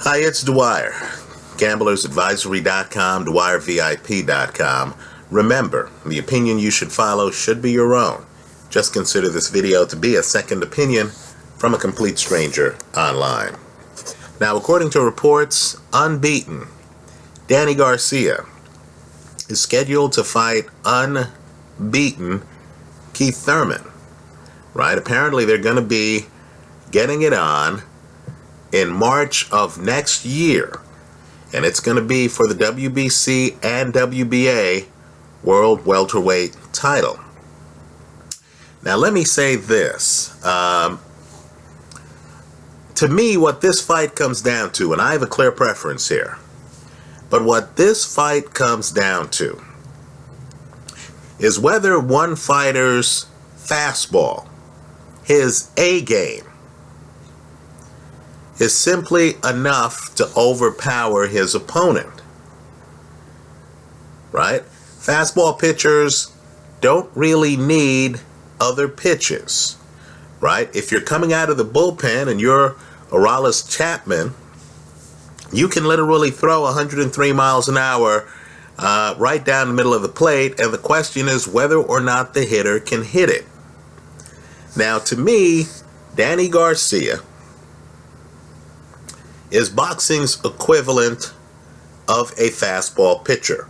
Hi, it's Dwyer. GamblersAdvisory.com, dwyervip.com. Remember, the opinion you should follow should be your own. Just consider this video to be a second opinion from a complete stranger online. Now, according to reports, Unbeaten, Danny Garcia is scheduled to fight Unbeaten Keith Thurman. Right? Apparently, they're going to be getting it on in March of next year. And it's going to be for the WBC and WBA World Welterweight title. Now, let me say this. To me, what this fight comes down to, and I have a clear preference here, but what this fight comes down to is whether one fighter's fastball, his A game, is simply enough to overpower his opponent. Right? Fastball pitchers don't really need other pitches. Right? If you're coming out of the bullpen and you're Aroldis Chapman, you can literally throw 103 miles an hour right down the middle of the plate, and the question is whether or not the hitter can hit it. Now, to me, Danny Garcia is boxing's equivalent of a fastball pitcher,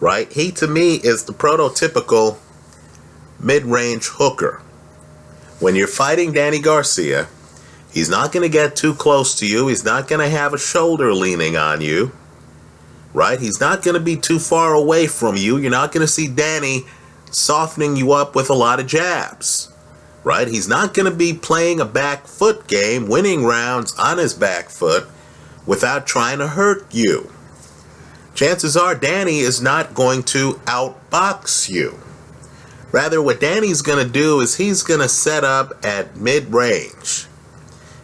right? He, to me, is the prototypical mid-range hooker. When you're fighting Danny Garcia, he's not going to get too close to you. He's not going to have a shoulder leaning on you, right? He's not going to be too far away from you. You're not going to see Danny softening you up with a lot of jabs. Right? He's not going to be playing a back foot game, winning rounds on his back foot without trying to hurt you. Chances are Danny is not going to outbox you. Rather, what Danny's going to do is he's going to set up at mid-range,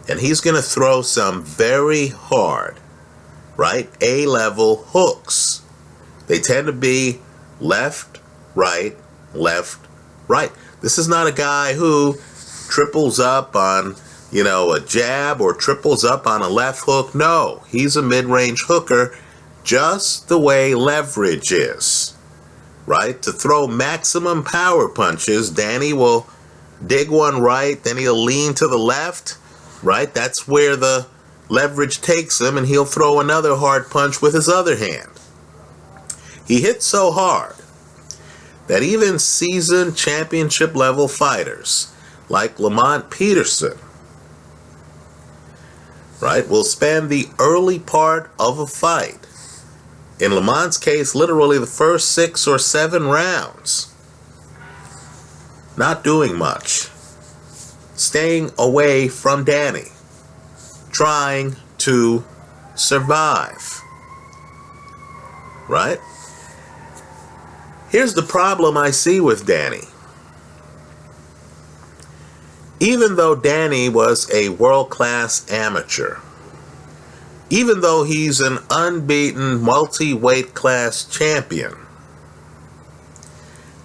and he's going to throw some very hard, right, A-level hooks. They tend to be left, right, left, right. This is not a guy who triples up on, a jab or triples up on a left hook. No, he's a mid-range hooker, just the way leverage is, right? To throw maximum power punches, Danny will dig one right, then he'll lean to the left, right? That's where the leverage takes him, and he'll throw another hard punch with his other hand. He hits so hard that even seasoned championship level fighters like Lamont Peterson, right, will spend the early part of a fight, in Lamont's case literally the first 6 or 7 rounds, not doing much, staying away from Danny, trying to survive. Right? Here's the problem I see with Danny. Even though Danny was a world-class amateur, even though he's an unbeaten multi-weight class champion,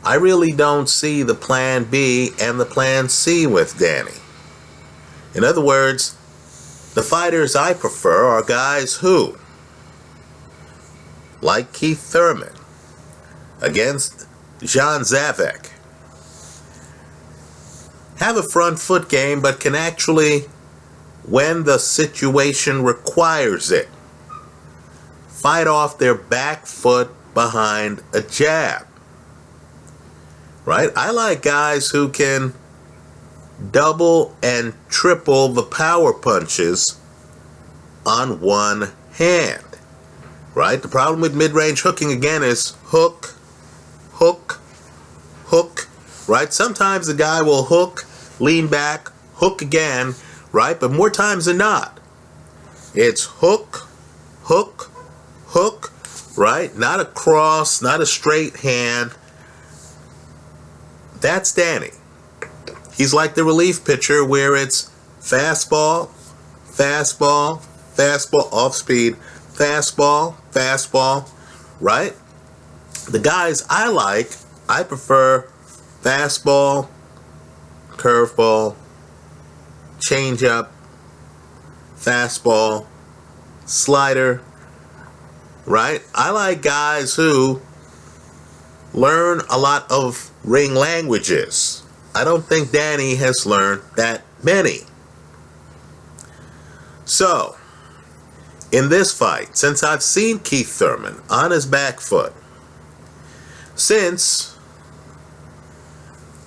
I really don't see the plan B and the plan C with Danny. In other words, the fighters I prefer are guys who, like Keith Thurman against Jean Zavek, have a front foot game but can actually, when the situation requires it, fight off their back foot behind a jab. Right? I like guys who can double and triple the power punches on one hand. Right? The problem with mid-range hooking again is hook, hook, hook, right? Sometimes the guy will hook, lean back, hook again, right? But more times than not, it's hook, hook, hook, right? Not a cross, not a straight hand. That's Danny. He's like the relief pitcher where it's fastball, fastball, fastball, off speed, fastball, fastball, right? The guys I like, I prefer fastball, curveball, changeup, fastball, slider, right? I like guys who learn a lot of ring languages. I don't think Danny has learned that many. So, in this fight, since I've seen Keith Thurman on his back foot,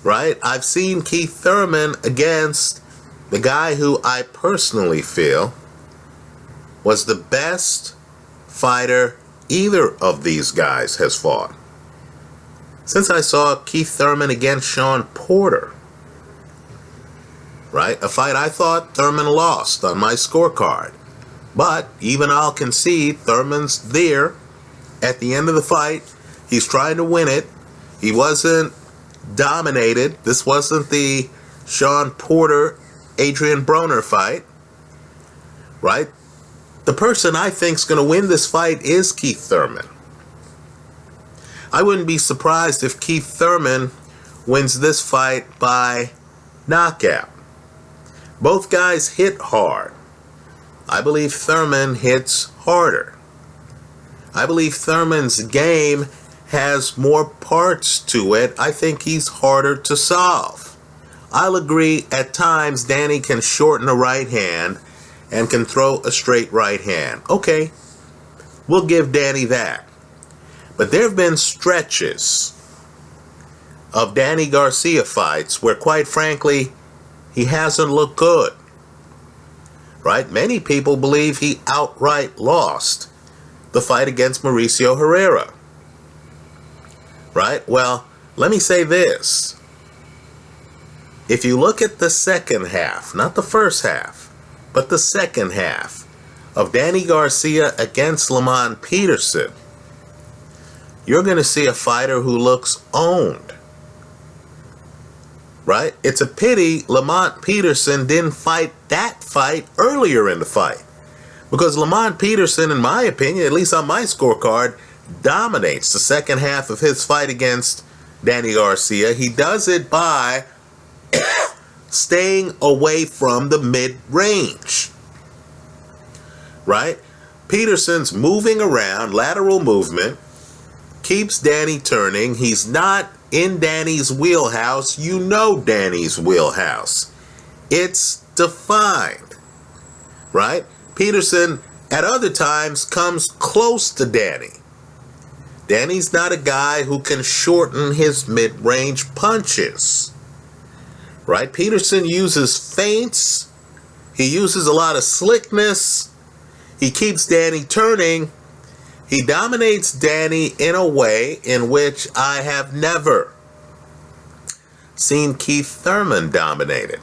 I've seen Keith Thurman against the guy who I personally feel was the best fighter either of these guys has fought. Since I saw Keith Thurman against Shawn Porter, right? A fight I thought Thurman lost on my scorecard. But even I'll concede Thurman's there at the end of the fight. He's trying to win it. He wasn't dominated. This wasn't the Shawn Porter, Adrian Broner fight, right? The person I think is going to win this fight is Keith Thurman. I wouldn't be surprised if Keith Thurman wins this fight by knockout. Both guys hit hard. I believe Thurman hits harder. I believe Thurman's game has more parts to it. I think he's harder to solve. I'll agree at times Danny can shorten a right hand and can throw a straight right hand. Okay, we'll give Danny that. But there have been stretches of Danny Garcia fights where, quite frankly, he hasn't looked good. Right? Many people believe he outright lost the fight against Mauricio Herrera. Right? Well, let me say this. If you look at the second half, not the first half, but the second half of Danny Garcia against Lamont Peterson, you're going to see a fighter who looks owned. Right? It's a pity Lamont Peterson didn't fight that fight earlier in the fight. Because Lamont Peterson, in my opinion, at least on my scorecard, dominates the second half of his fight against Danny Garcia. He does it by staying away from the mid-range. Right? Peterson's moving around, lateral movement, keeps Danny turning. He's not in Danny's wheelhouse. You know Danny's wheelhouse. It's defined. Right? Peterson, at other times, comes close to Danny. Danny's not a guy who can shorten his mid-range punches. Right? Peterson uses feints. He uses a lot of slickness. He keeps Danny turning. He dominates Danny in a way in which I have never seen Keith Thurman dominated.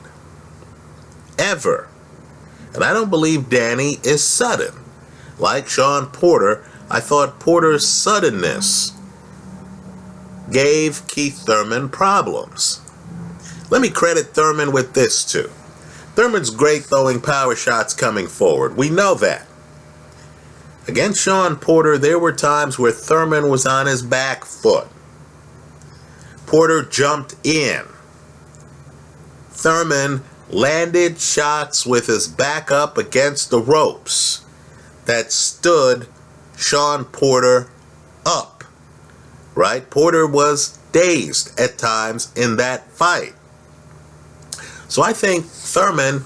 Ever. And I don't believe Danny is sudden. Like Shawn Porter, I thought Porter's suddenness gave Keith Thurman problems. Let me credit Thurman with this too. Thurman's great throwing power shots coming forward. We know that. Against Shawn Porter, there were times where Thurman was on his back foot. Porter jumped in. Thurman landed shots with his back up against the ropes that stood Shawn Porter up. Right? Porter was dazed at times in that fight. So I think Thurman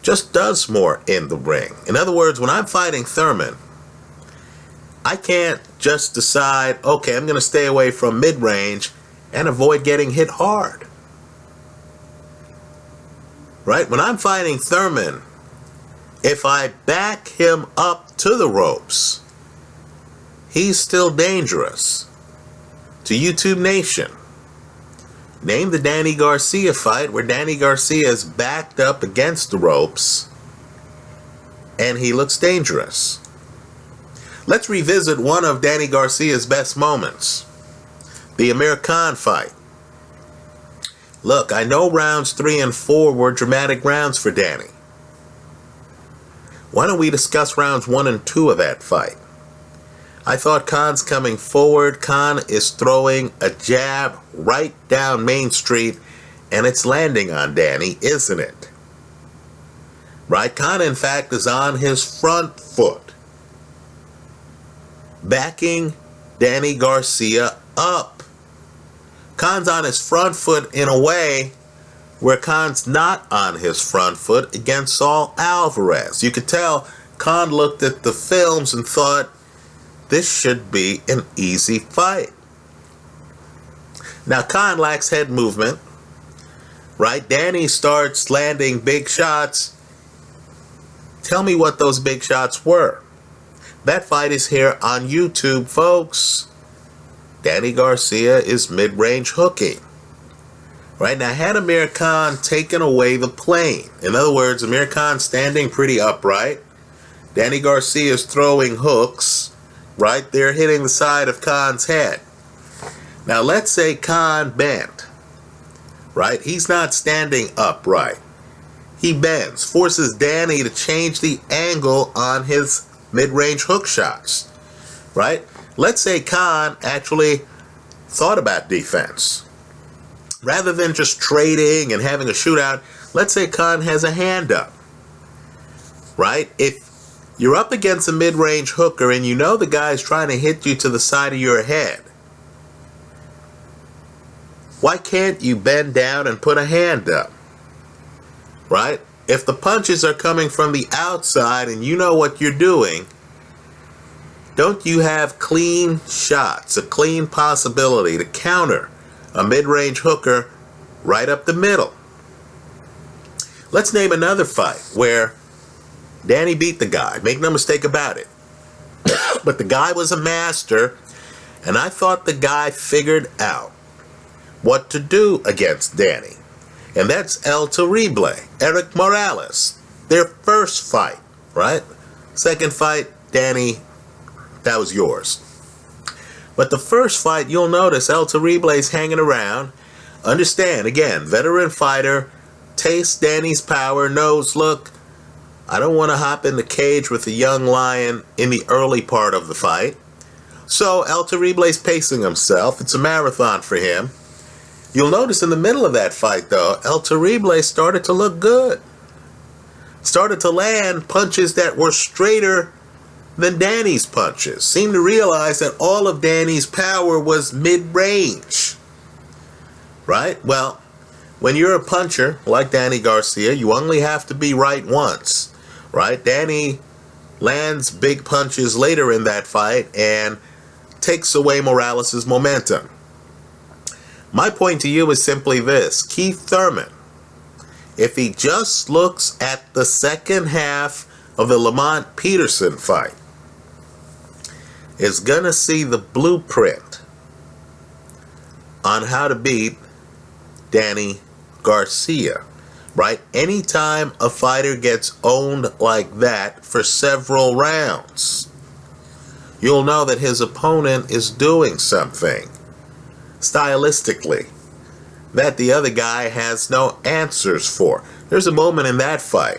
just does more in the ring. In other words, when I'm fighting Thurman, I can't just decide, okay, I'm going to stay away from mid-range and avoid getting hit hard. Right? When I'm fighting Thurman, if I back him up to the ropes, he's still dangerous. To YouTube Nation, name the Danny Garcia fight where Danny Garcia is backed up against the ropes and he looks dangerous. Let's revisit one of Danny Garcia's best moments, the Amir Khan fight. Look, I know rounds 3 and 4 were dramatic rounds for Danny. Why don't we discuss rounds 1 and 2 of that fight? I thought Khan's coming forward. Khan is throwing a jab right down Main Street, and it's landing on Danny, isn't it? Right? Khan, in fact, is on his front foot. backing Danny Garcia up. Khan's on his front foot in a way where Khan's not on his front foot against Saul Alvarez. You could tell Khan looked at the films and thought, this should be an easy fight. Now, Khan lacks head movement, right? Danny starts landing big shots. Tell me what those big shots were. That fight is here on YouTube, folks. Danny Garcia is mid-range hooking. Right now, had Amir Khan taken away the plane, in other words, Amir Khan standing pretty upright, Danny Garcia is throwing hooks, right? They're hitting the side of Khan's head. Now, let's say Khan bent, right? He's not standing upright. He bends, forces Danny to change the angle on his mid-range hook shots, right? Let's say Khan actually thought about defense. Rather than just trading and having a shootout, let's say Khan has a hand up, right? If you're up against a mid-range hooker and you know the guy's trying to hit you to the side of your head, why can't you bend down and put a hand up, right? If the punches are coming from the outside and you know what you're doing, don't you have clean shots, a clean possibility to counter a mid-range hooker right up the middle? Let's name another fight where Danny beat the guy. Make no mistake about it. But the guy was a master, and I thought the guy figured out what to do against Danny. And that's El Terrible, Eric Morales. Their first fight, right? Second fight, Danny, that was yours. But the first fight, you'll notice El Terrible is hanging around. Understand, again, veteran fighter, tastes Danny's power, knows, look, I don't want to hop in the cage with a young lion in the early part of the fight. So El Terrible is pacing himself. It's a marathon for him. You'll notice in the middle of that fight, though, El Terrible started to look good. Started to land punches that were straighter than Danny's punches. Seemed to realize that all of Danny's power was mid-range. Right? Well, when you're a puncher like Danny Garcia, you only have to be right once. Right? Danny lands big punches later in that fight and takes away Morales' momentum. My point to you is simply this. Keith Thurman, if he just looks at the second half of the Lamont Peterson fight, is going to see the blueprint on how to beat Danny Garcia, right? Anytime a fighter gets owned like that for several rounds, you'll know that his opponent is doing something stylistically that the other guy has no answers for. There's a moment in that fight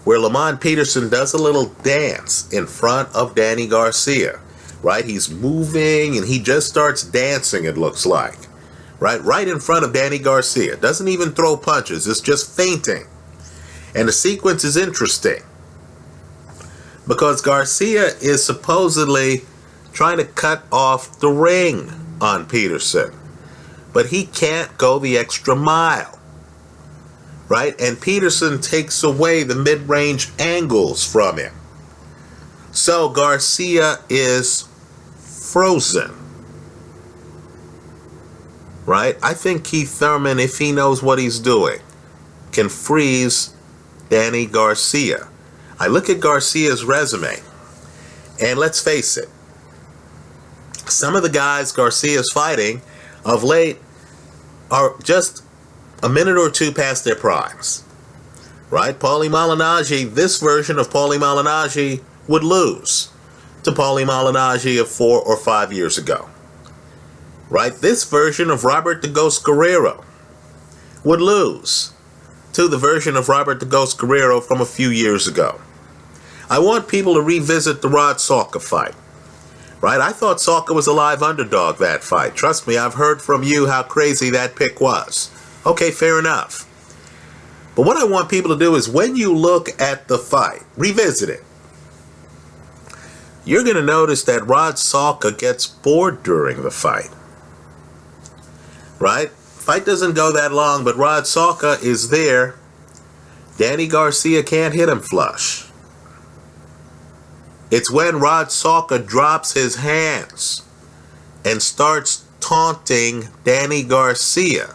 where Lamont Peterson does a little dance in front of Danny Garcia, right? He's moving and he just starts dancing, it looks like, right in front of Danny Garcia. Doesn't even throw punches, it's just feinting. And the sequence is interesting because Garcia is supposedly trying to cut off the ring on Peterson, but he can't go the extra mile, right? And Peterson takes away the mid-range angles from him. So Garcia is frozen, right? I think Keith Thurman, if he knows what he's doing, can freeze Danny Garcia. I look at Garcia's resume, and let's face it, some of the guys Garcia's fighting of late are just a minute or two past their primes, right? Paulie Malignaggi, this version of Paulie Malignaggi would lose to Paulie Malignaggi of 4 or 5 years ago, right? This version of Robert the Ghost Guerrero would lose to the version of Robert the Ghost Guerrero from a few years ago. I want people to revisit the Rod Salka fight. Right? I thought Salka was a live underdog that fight. Trust me, I've heard from you how crazy that pick was. Okay, fair enough. But what I want people to do is when you look at the fight, revisit it. you're going to notice that Rod Salka gets bored during the fight. Right? Fight doesn't go that long, but Rod Salka is there. Danny Garcia can't hit him flush. It's when Rod Salka drops his hands and starts taunting Danny Garcia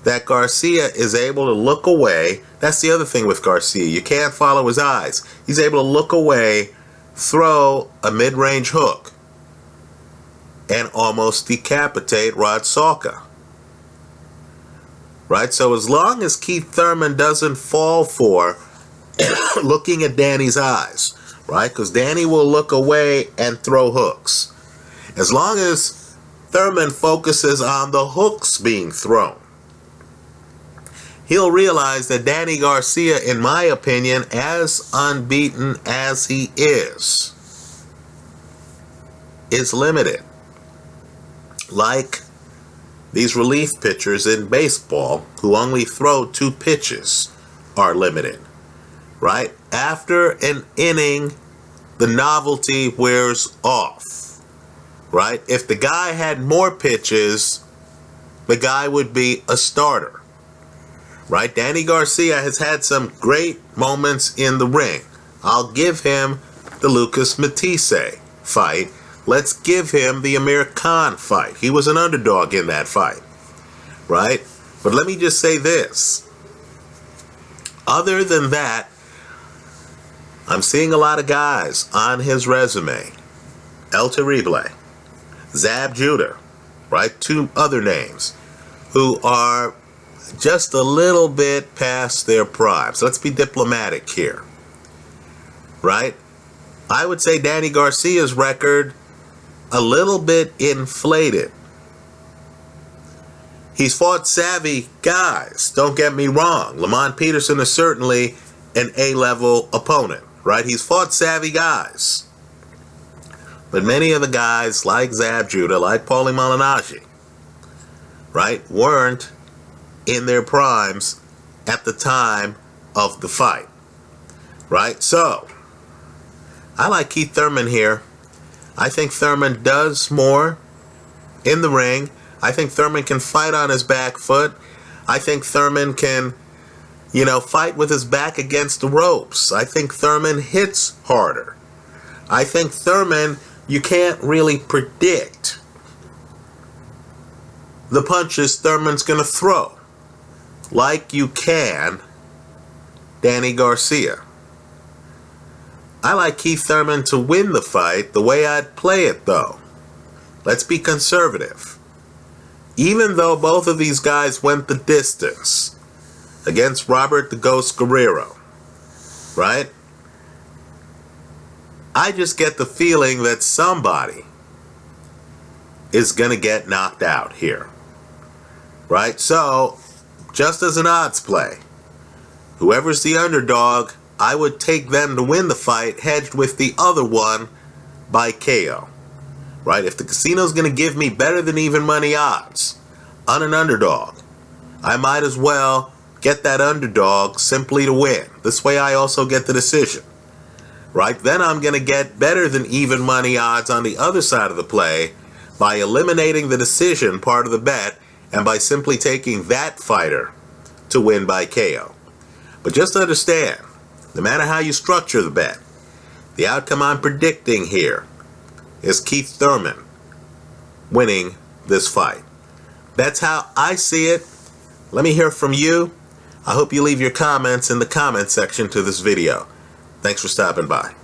that Garcia is able to look away. That's the other thing with Garcia. You can't follow his eyes. He's able to look away, throw a mid-range hook, and almost decapitate Rod Salka. Right? So as long as Keith Thurman doesn't fall for looking at Danny's eyes, right? Because Danny will look away and throw hooks. As long as Thurman focuses on the hooks being thrown, he'll realize that Danny Garcia, in my opinion, as unbeaten as he is limited. Like these relief pitchers in baseball who only throw 2 pitches are limited. Right? After an inning, the novelty wears off. Right? If the guy had more pitches, the guy would be a starter. Right? Danny Garcia has had some great moments in the ring. I'll give him the Lucas Matisse fight. Let's give him the Amir Khan fight. He was an underdog in that fight. Right? But let me just say this. Other than that, I'm seeing a lot of guys on his resume. El Terrible, Zab Judah, right? 2 other names who are just a little bit past their prime. So let's be diplomatic here. Right? I would say Danny Garcia's record a little bit inflated. He's fought savvy guys, don't get me wrong. Lamont Peterson is certainly an A-level opponent, right? He's fought savvy guys. But many of the guys like Zab Judah, like Paulie Malignaggi, right, weren't in their primes at the time of the fight. Right? So, I like Keith Thurman here. I think Thurman does more in the ring. I think Thurman can fight on his back foot. I think Thurman can, fight with his back against the ropes. I think Thurman hits harder. I think Thurman, you can't really predict the punches Thurman's going to throw like you can Danny Garcia. I like Keith Thurman to win the fight. The way I'd play it, though, let's be conservative. Even though both of these guys went the distance against Robert the Ghost Guerrero, right? I just get the feeling that somebody is going to get knocked out here, right? So, just as an odds play, whoever's the underdog, I would take them to win the fight, hedged with the other one by KO. Right? If the casino's going to give me better than even money odds on an underdog, I might as well get that underdog simply to win. This way I also get the decision. Right? Then I'm going to get better than even money odds on the other side of the play by eliminating the decision part of the bet and by simply taking that fighter to win by KO. But just understand, no matter how you structure the bet, the outcome I'm predicting here is Keith Thurman winning this fight. That's how I see it. Let me hear from you. I hope you leave your comments in the comment section to this video. Thanks for stopping by.